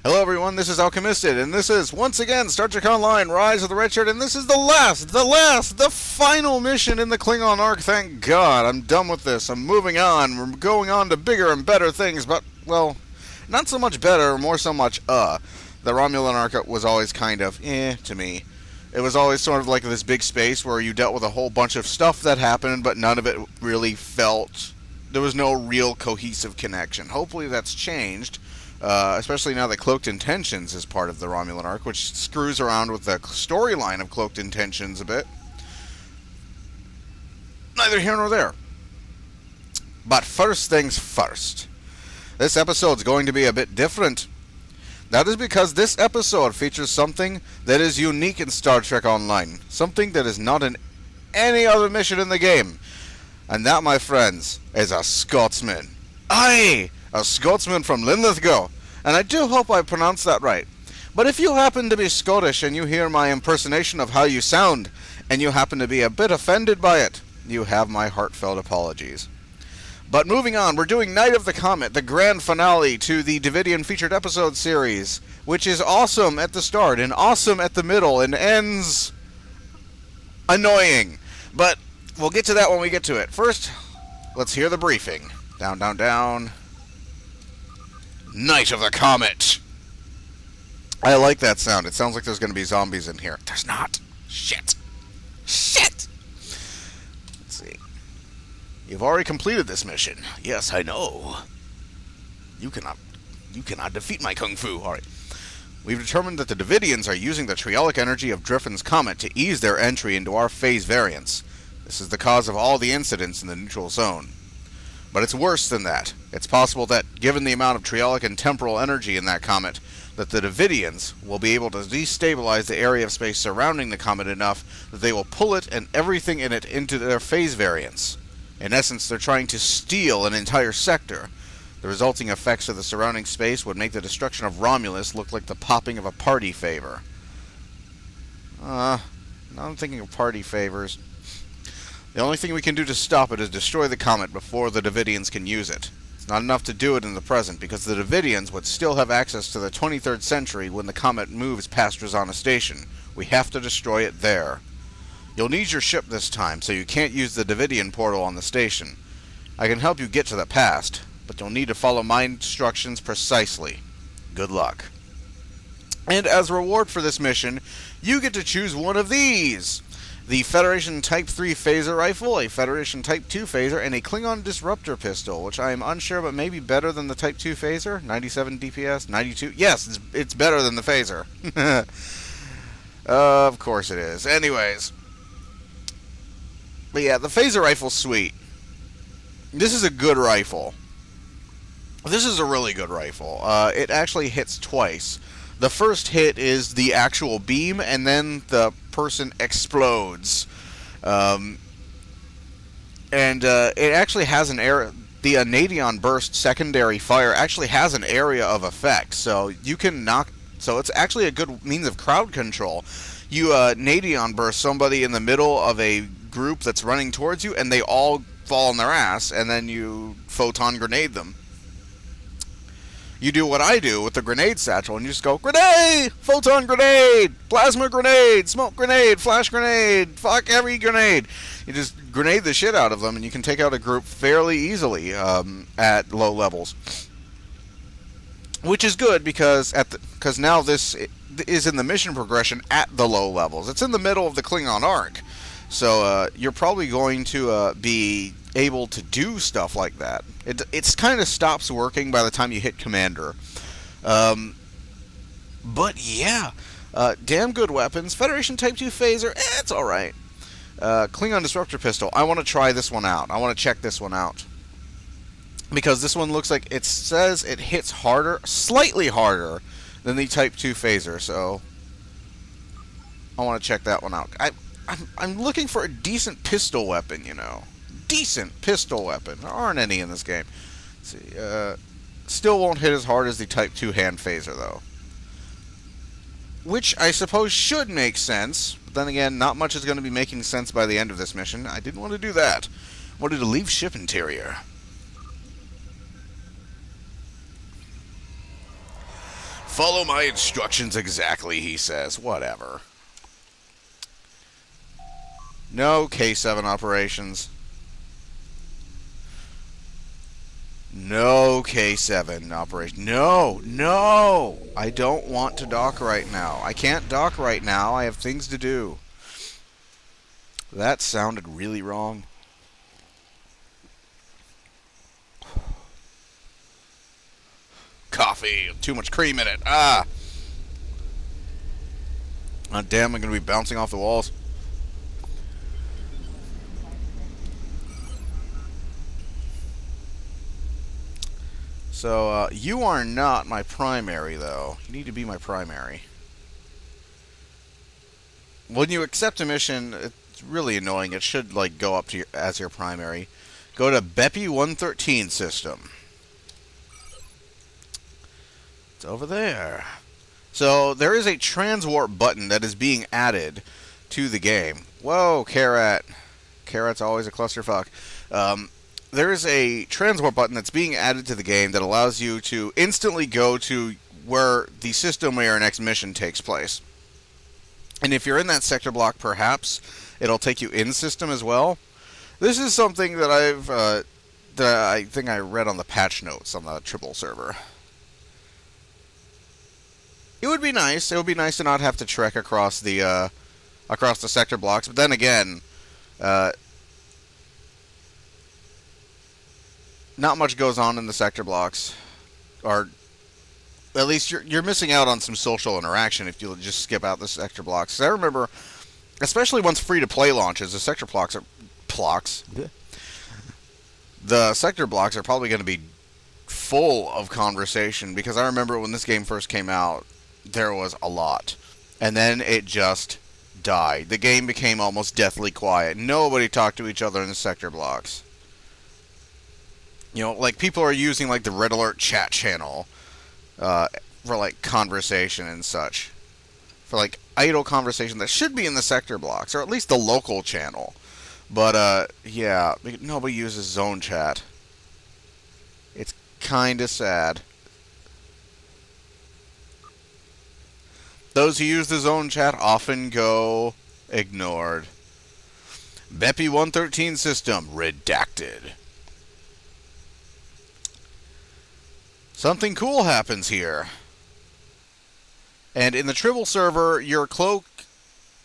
Hello everyone, this is Alchemisted, and this is, once again, Star Trek Online, Rise of the Redshirt, and this is the final mission in the Klingon arc, thank God. I'm done with this, I'm moving on, we're going on to bigger and better things, but, well, not so much better, more so much, The Romulan arc was always kind of, to me. It was always sort of like this big space where you dealt with a whole bunch of stuff that happened, but none of it really felt, there was no real cohesive connection. Hopefully that's changed. Especially now that Cloaked Intentions is part of the Romulan arc, which screws around with the storyline of Cloaked Intentions a bit. Neither here nor there. But first things first. This episode's going to be a bit different. That is because this episode features something that is unique in Star Trek Online. Something that is not in any other mission in the game. And that, my friends, is a Scotsman. Aye! A Scotsman from Linlithgow, and I do hope I pronounced that right. But if you happen to be Scottish and you hear my impersonation of how you sound, and you happen to be a bit offended by it, you have my heartfelt apologies. But moving on, we're doing Night of the Comet, the grand finale to the Davidian featured episode series, which is awesome at the start, and awesome at the middle, and ends annoying. But we'll get to that when we get to it. First, let's hear the briefing. Down, down, down. Night of the Comet. I like that sound. It sounds like there's going to be zombies in here. There's not. Shit. Shit. Let's see. You've already completed this mission. Yes, I know. You cannot defeat my kung fu. All right. We've determined that the Davidians are using the triolic energy of Driffin's comet to ease their entry into our phase variance. This is the cause of all the incidents in the neutral zone. But it's worse than that. It's possible that, given the amount of triolic and temporal energy in that comet, that the Davidians will be able to destabilize the area of space surrounding the comet enough that they will pull it and everything in it into their phase variance. In essence, they're trying to steal an entire sector. The resulting effects of the surrounding space would make the destruction of Romulus look like the popping of a party favor. Now I'm thinking of party favors. The only thing we can do to stop it is destroy the comet before the Davidians can use it. It's not enough to do it in the present, because the Davidians would still have access to the 23rd century when the comet moves past Drazana Station. We have to destroy it there. You'll need your ship this time, so you can't use the Davidian portal on the station. I can help you get to the past, but you'll need to follow my instructions precisely. Good luck. And as a reward for this mission, you get to choose one of these. The Federation Type 3 phaser rifle, a Federation Type 2 phaser, and a Klingon disruptor pistol, which I am unsure but maybe better than the Type 2 phaser. 97 DPS, 92. Yes, it's better than the phaser. Of course it is. Anyways. But yeah, the phaser rifle's sweet. This is a good rifle. This is a really good rifle. It actually hits twice. The first hit is the actual beam, and then the person explodes. And it actually has an area. The Nadion burst secondary fire actually has an area of effect, so you can knock. So it's actually a good means of crowd control. You Nadion burst somebody in the middle of a group that's running towards you, and they all fall on their ass, and then you photon grenade them. You do what I do with the grenade satchel, and you just go, grenade! Photon grenade! Plasma grenade! Smoke grenade! Flash grenade! Fuck every grenade! You just grenade the shit out of them, and you can take out a group fairly easily at low levels. Which is good, because now this is in the mission progression at the low levels. It's in the middle of the Klingon arc. So you're probably going to be able to do stuff like that. It kind of stops working by the time you hit Commander. But yeah, damn good weapons. Federation Type 2 phaser, it's alright. Klingon Disruptor Pistol, I want to try this one out. I want to check this one out. Because this one looks like it says it hits harder, slightly harder, than the Type 2 phaser, so I want to check that one out. I'm looking for a decent pistol weapon, you know. Decent pistol weapon. There aren't any in this game. Let's see. Still won't hit as hard as the Type 2 hand phaser, though. Which I suppose should make sense. But then again, not much is going to be making sense by the end of this mission. I didn't want to do that. I wanted to leave ship interior. Follow my instructions exactly, he says. Whatever. No K7 operations. No K7 operation. No, no! I don't want to dock right now. I can't dock right now. I have things to do. That sounded really wrong. Coffee. Too much cream in it. Ah! Oh, damn, I'm going to be bouncing off the walls. So, you are not my primary, though. You need to be my primary. When you accept a mission, it's really annoying. It should, like, go up to as your primary. Go to Bepi 113 system. It's over there. So, there is a transwarp button that is being added to the game. Whoa, Karat. Karat's always a clusterfuck. There is a transwarp button that's being added to the game that allows you to instantly go to where the system where your next mission takes place. And if you're in that sector block, perhaps it'll take you in system as well. This is something that I think I read on the patch notes on the Tribble server. It would be nice. It would be nice to not have to trek across the sector blocks. But then again, not much goes on in the sector blocks, or at least you're missing out on some social interaction if you just skip out the sector blocks. 'Cause I remember, especially once free-to-play launches, the sector blocks are the sector blocks are probably going to be full of conversation, because I remember when this game first came out, there was a lot, and then it just died. The game became almost deathly quiet. Nobody talked to each other in the sector blocks. You know, like, people are using, like, the Red Alert chat channel for, like, conversation and such. For, like, idle conversation that should be in the sector blocks, or at least the local channel. But, yeah, nobody uses zone chat. It's kinda sad. Those who use the zone chat often go ignored. Bepi 113 system, redacted. Something cool happens here. And in the Tribble server, your cloak,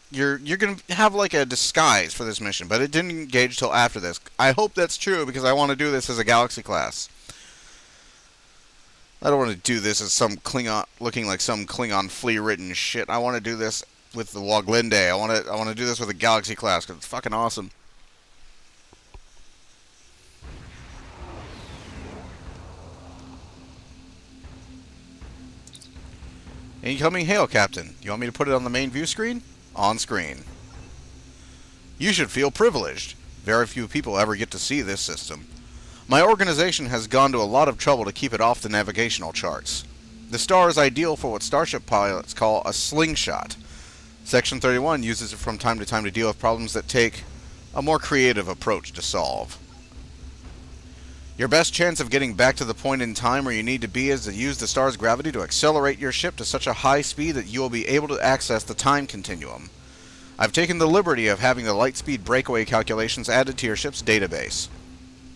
you're going to have like a disguise for this mission, but it didn't engage till after this. I hope that's true, because I want to do this as a Galaxy class. I don't want to do this as some Klingon, looking like some Klingon flea-ridden shit. I want to do this with the Woglinde. I want to do this with a Galaxy class, because it's fucking awesome. Incoming hail, Captain. You want me to put it on the main view screen? On screen. You should feel privileged. Very few people ever get to see this system. My organization has gone to a lot of trouble to keep it off the navigational charts. The star is ideal for what starship pilots call a slingshot. Section 31 uses it from time to time to deal with problems that take a more creative approach to solve. Your best chance of getting back to the point in time where you need to be is to use the star's gravity to accelerate your ship to such a high speed that you will be able to access the time continuum. I've taken the liberty of having the light speed breakaway calculations added to your ship's database.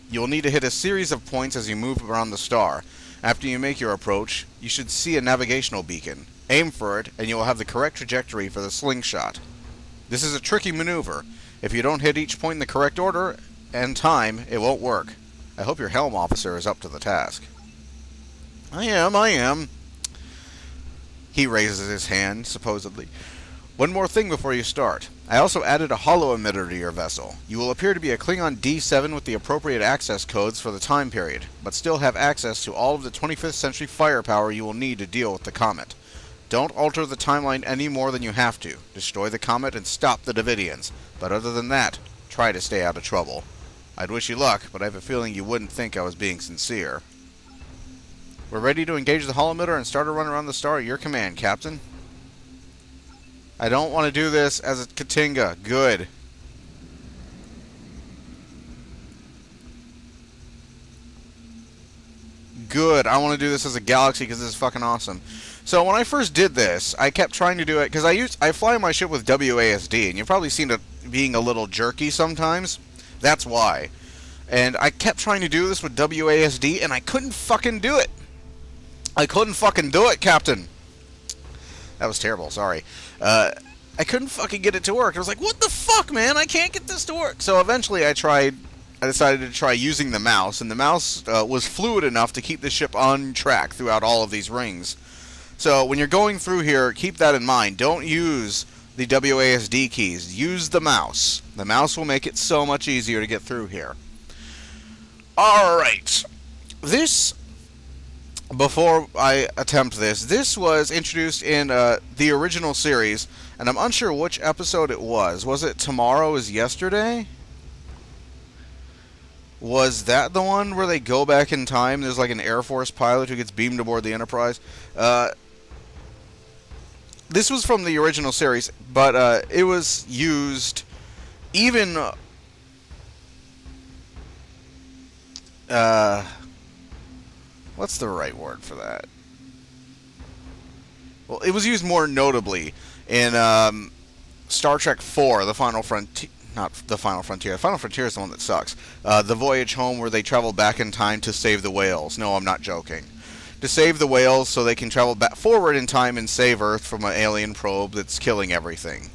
You will need to hit a series of points as you move around the star. After you make your approach, you should see a navigational beacon. Aim for it, and you will have the correct trajectory for the slingshot. This is a tricky maneuver. If you don't hit each point in the correct order and time, it won't work. I hope your helm officer is up to the task. I am. He raises his hand, supposedly. One more thing before you start. I also added a holo emitter to your vessel. You will appear to be a Klingon D7 with the appropriate access codes for the time period, but still have access to all of the 25th century firepower you will need to deal with the comet. Don't alter the timeline any more than you have to. Destroy the comet and stop the Davidians. But other than that, try to stay out of trouble. I'd wish you luck, but I have a feeling you wouldn't think I was being sincere. We're ready to engage the holometer and start a run around the star at your command, Captain. I don't want to do this as a Katinga. Good. Good. I want to do this as a Galaxy because this is fucking awesome. So when I first did this, I kept trying to do it because I fly my ship with WASD, and you've probably seen it being a little jerky sometimes. That's why. And I kept trying to do this with WASD, and I couldn't fucking do it. I couldn't fucking do it, Captain. That was terrible. Sorry. I couldn't fucking get it to work. I was like, what the fuck, man? I can't get this to work. So eventually I decided to try using the mouse, and the mouse was fluid enough to keep the ship on track throughout all of these rings. So when you're going through here, keep that in mind. Don't use the WASD keys. Use the mouse. The mouse will make it so much easier to get through here. Alright. Before I attempt this was introduced in the original series, and I'm unsure which episode it was. Was it Tomorrow is Yesterday? Was that the one where they go back in time? There's like an Air Force pilot who gets beamed aboard the Enterprise. This was from the original series, but it was used even... what's the right word for that? Well, it was used more notably in Star Trek IV, The Final Frontier. Not The Final Frontier. The Final Frontier is the one that sucks. The Voyage Home, where they travel back in time to save the whales. No, I'm not joking. To save the whales so they can travel back forward in time and save Earth from an alien probe that's killing everything.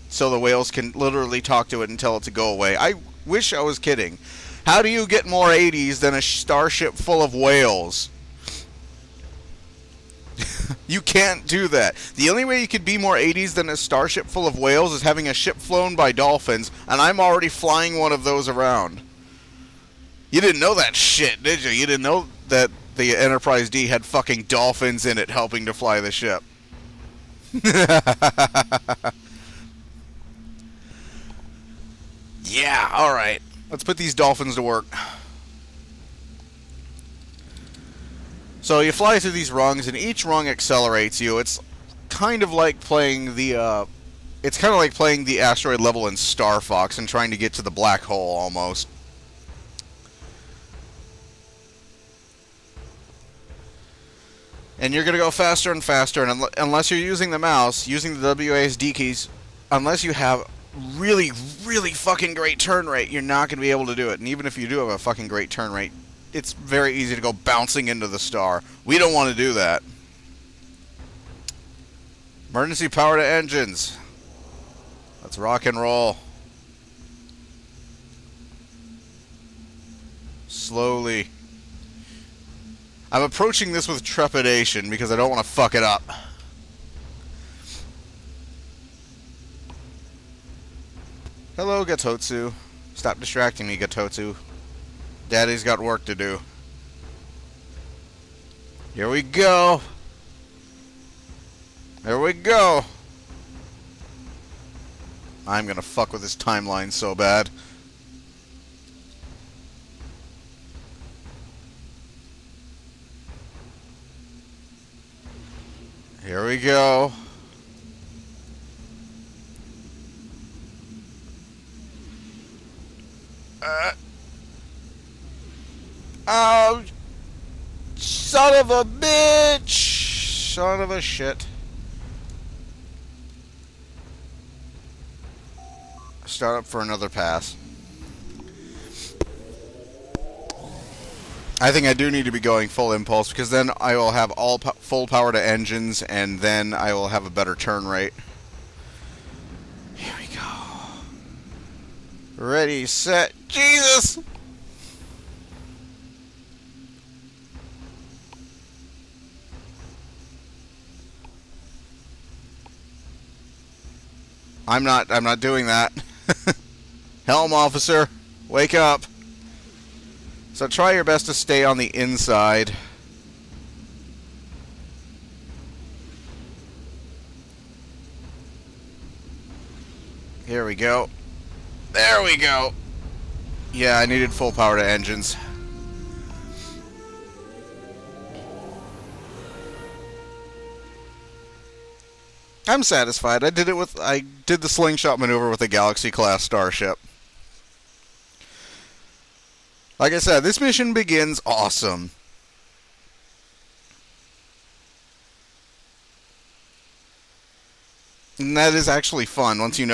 So the whales can literally talk to it and tell it to go away. I wish I was kidding. How do you get more 80s than a starship full of whales? You can't do that. The only way you could be more 80s than a starship full of whales is having a ship flown by dolphins, and I'm already flying one of those around. You didn't know that shit, did you? You didn't know that the Enterprise D had fucking dolphins in it helping to fly the ship. Yeah, alright. Let's put these dolphins to work. So you fly through these rungs, and each rung accelerates you. It's kind of like playing the asteroid level in Star Fox and trying to get to the black hole almost. And you're going to go faster and faster, and unless you're using the mouse, using the WASD keys, unless you have really, really fucking great turn rate, you're not going to be able to do it. And even if you do have a fucking great turn rate, it's very easy to go bouncing into the star. We don't want to do that. Emergency power to engines. Let's rock and roll. Slowly. I'm approaching this with trepidation because I don't want to fuck it up. Hello, Gatotsu. Stop distracting me, Gatotsu. Daddy's got work to do. Here we go. There we go. I'm gonna fuck with this timeline so bad. Here we go. Oh, son of a bitch! Son of a shit. Start up for another pass. I think I do need to be going full impulse, because then I will have full power to engines, and then I will have a better turn rate. Here we go. Ready, set, Jesus! I'm not doing that. Helm officer, wake up. So try your best to stay on the inside. Here we go. There we go. Yeah, I needed full power to engines. I'm satisfied. I did the slingshot maneuver with a Galaxy-class starship. Like I said, this mission begins awesome. And that is actually fun once you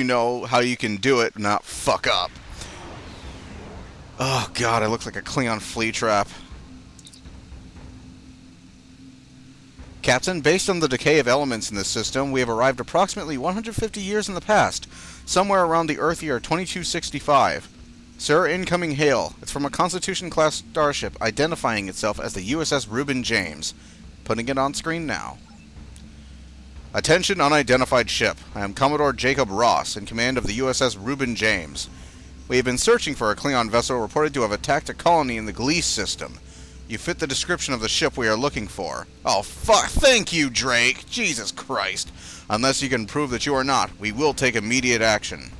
know how you can do it and not fuck up. Oh god, it looks like a Klingon flea trap. Captain, based on the decay of elements in this system, we have arrived approximately 150 years in the past, somewhere around the Earth year 2265. Sir, incoming hail. It's from a Constitution-class starship identifying itself as the USS Reuben James. Putting it on screen now. Attention, unidentified ship. I am Commodore Jacob Ross, in command of the USS Reuben James. We have been searching for a Klingon vessel reported to have attacked a colony in the Gliese system. You fit the description of the ship we are looking for. Oh, fuck. Thank you, Drake. Jesus Christ. Unless you can prove that you are not, we will take immediate action.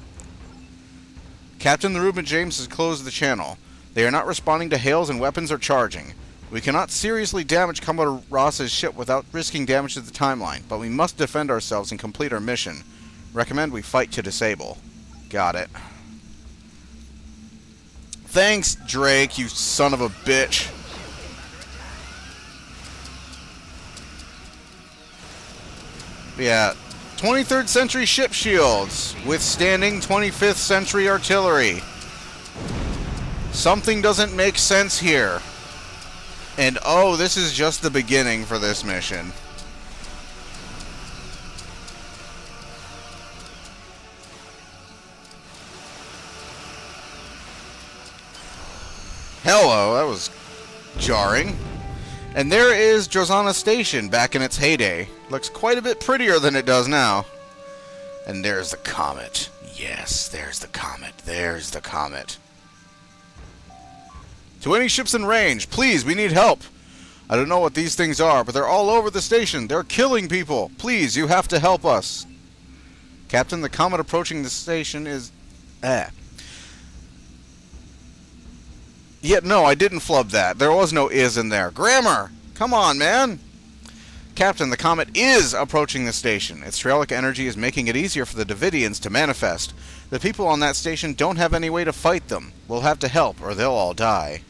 Captain, the Reuben James has closed the channel. They are not responding to hails and weapons are charging. We cannot seriously damage Commodore Ross's ship without risking damage to the timeline, but we must defend ourselves and complete our mission. Recommend we fight to disable. Got it. Thanks, Drake, you son of a bitch. Yeah, 23rd century ship shields, withstanding 25th century artillery. Something doesn't make sense here. And oh, this is just the beginning for this mission. Hello, that was jarring. And there is Drozana Station back in its heyday. Looks quite a bit prettier than it does now. And there's the comet. Yes, there's the comet. There's the comet. To any ships in range, please, we need help. I don't know what these things are, but they're all over the station. They're killing people. Please, you have to help us. Captain, the comet approaching the station is... Yet no, I didn't flub that. There was no is in there. Grammar! Come on, man! Captain, the comet is approaching the station. Its triolic energy is making it easier for the Davidians to manifest. The people on that station don't have any way to fight them. We'll have to help, or they'll all die.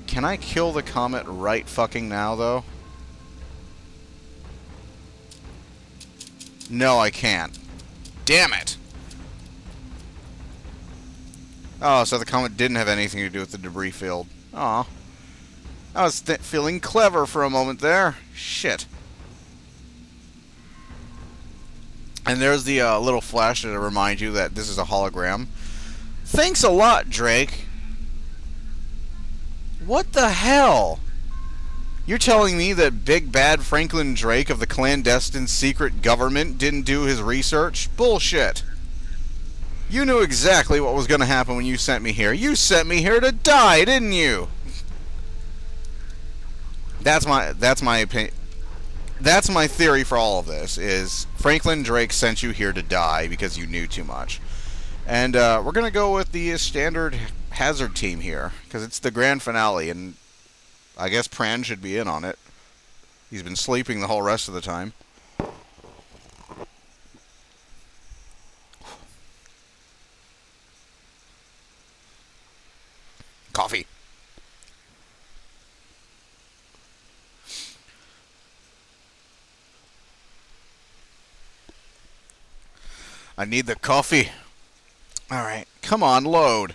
Can I kill the comet right fucking now, though? No, I can't. Damn it! Oh, so the comet didn't have anything to do with the debris field. Aw. I was feeling clever for a moment there. Shit. And there's the little flash to remind you that this is a hologram. Thanks a lot, Drake. What the hell? You're telling me that big bad Franklin Drake of the clandestine secret government didn't do his research? Bullshit. You knew exactly what was going to happen when you sent me here. You sent me here to die, didn't you? That's my opinion. That's my theory for all of this, is Franklin Drake sent you here to die because you knew too much. And we're going to go with the standard hazard team here, because it's the grand finale, and I guess Pran should be in on it. He's been sleeping the whole rest of the time. Coffee. I need the coffee. Alright, come on, load.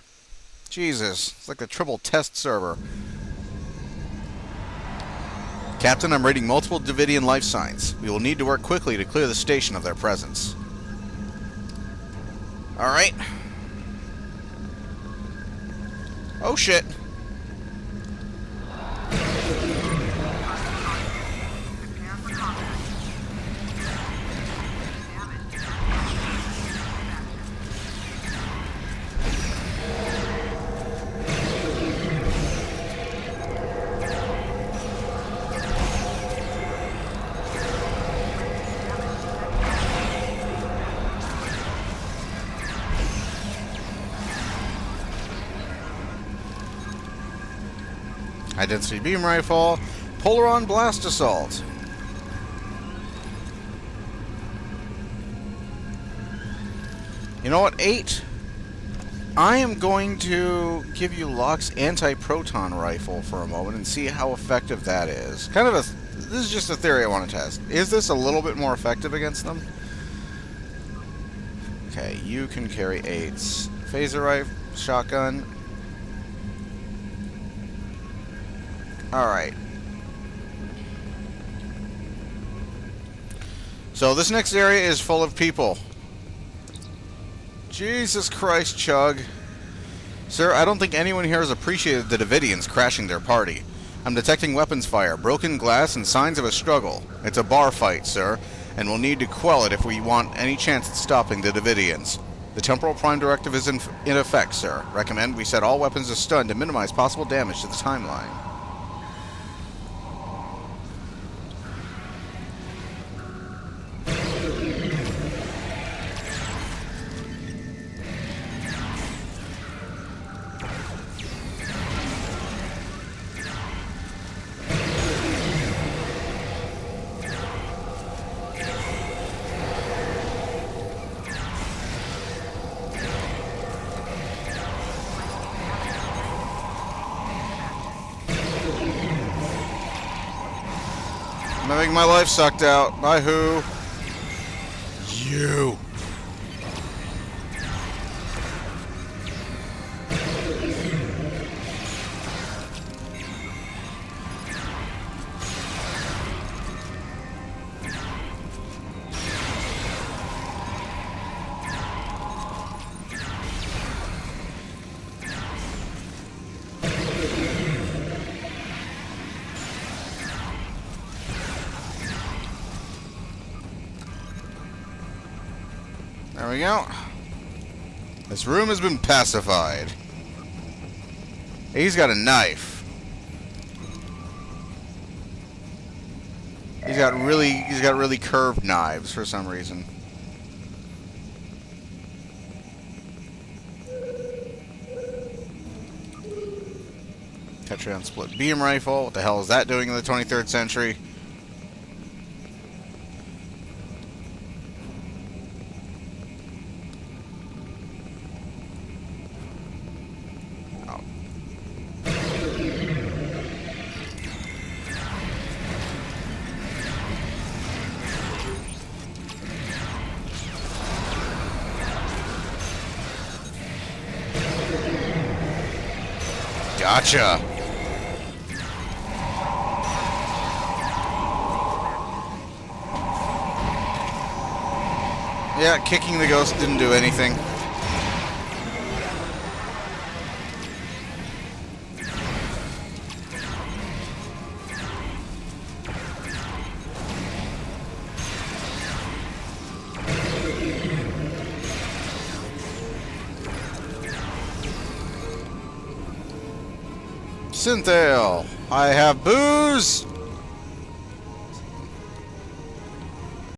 Jesus, it's like the triple test server. Captain, I'm reading multiple Davidian life signs. We will need to work quickly to clear the station of their presence. Alright. Oh shit. High density beam rifle, Polaron blast assault. You know what, 8? I am going to give you Locke's anti-proton rifle for a moment and see how effective that is. Kind of this is just a theory I want to test. Is this a little bit more effective against them? Okay, you can carry 8s. Phaser rifle, shotgun. Alright. So this next area is full of people. Jesus Christ, Chug. Sir, I don't think anyone here has appreciated the Davidians crashing their party. I'm detecting weapons fire, broken glass, and signs of a struggle. It's a bar fight, sir, and we'll need to quell it if we want any chance at stopping the Davidians. The Temporal Prime Directive is in effect, sir. Recommend we set all weapons to stun to minimize possible damage to the timeline. I'm having my life sucked out. By who? You. There we go. This room has been pacified. He's got a knife. He's got really curved knives for some reason. Tetragon split beam rifle. What the hell is that doing in the 23rd century? Gotcha. Yeah, kicking the ghost didn't do anything. Synthale, I have booze.